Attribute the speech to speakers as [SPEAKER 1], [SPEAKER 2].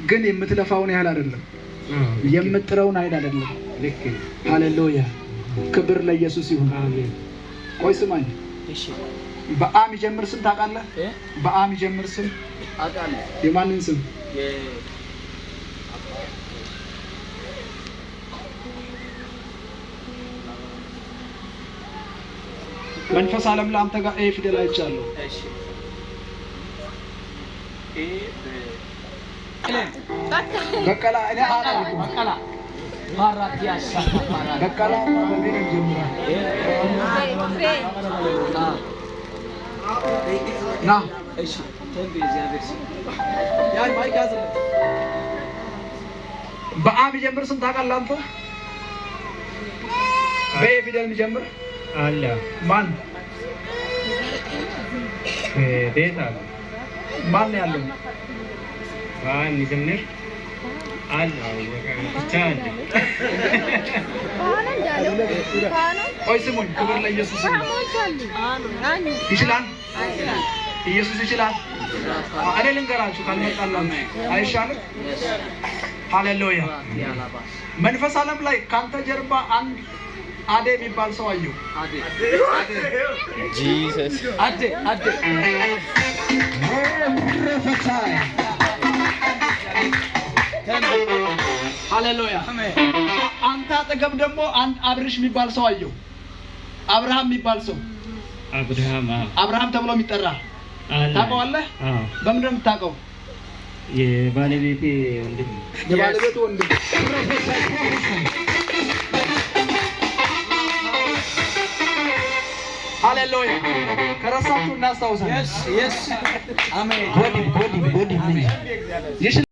[SPEAKER 1] ግን የምትለፋውን ያህል አይደለም የምትጥረውን አይደለም ልክ ሃሌሉያ ክብር ለኢየሱስ ይሁን አሜን ቆይ ስማኝ እሺ በአም ይጀምር ስም ታውቃለህ በአም ይጀምር ስም አውቃለሁ የማንን ስም መንፈስ ዓለም ላንተ ጋር ኤ ፊደል አይቻለሁ እሺ ኤ በቀላ እኔ አራው በቀላ ማራት ያሻታ ማራት በቀላ በምን ጀምራ ና እሺ ተንበ እግዚአብሔር ያን ማይካዝ በአም ጀምር ስም ታውቃለህ አንተ በፊደል ጀምር አለ ማን ቤታ ማን ያለው ማን ይጀምር አለ ታንደ ባና እንዳለው ባና ቆይ ስሙኝ ክብር ለኢየሱስ ይችላል ኢየሱስ ይችላል አሬ ልንገራችሁ ካልመጣላችሁ አይሻልም ሃሌሉያ መንፈስ ዓለም ላይ ካንተ ጀርባ አንድ አዴ የሚባል ሰው አየሁ አዴ ጂሰስ አዴ ሃሌሉያ አንተ አጠገብ ደግሞ አንድ አብርሽ የሚባል ሰው አየሁ አብርሃም የሚባል ሰው አብርሃም ተብሎ የሚጠራ ታውቀዋለህ በምንድን ነው የምታውቀው የባለቤቴ ወንድም የባለቤቱ ወንድም ሃሌሉያ ከራሳችሁ እናስታውሳለን yes አሜን ቦዲ አሜን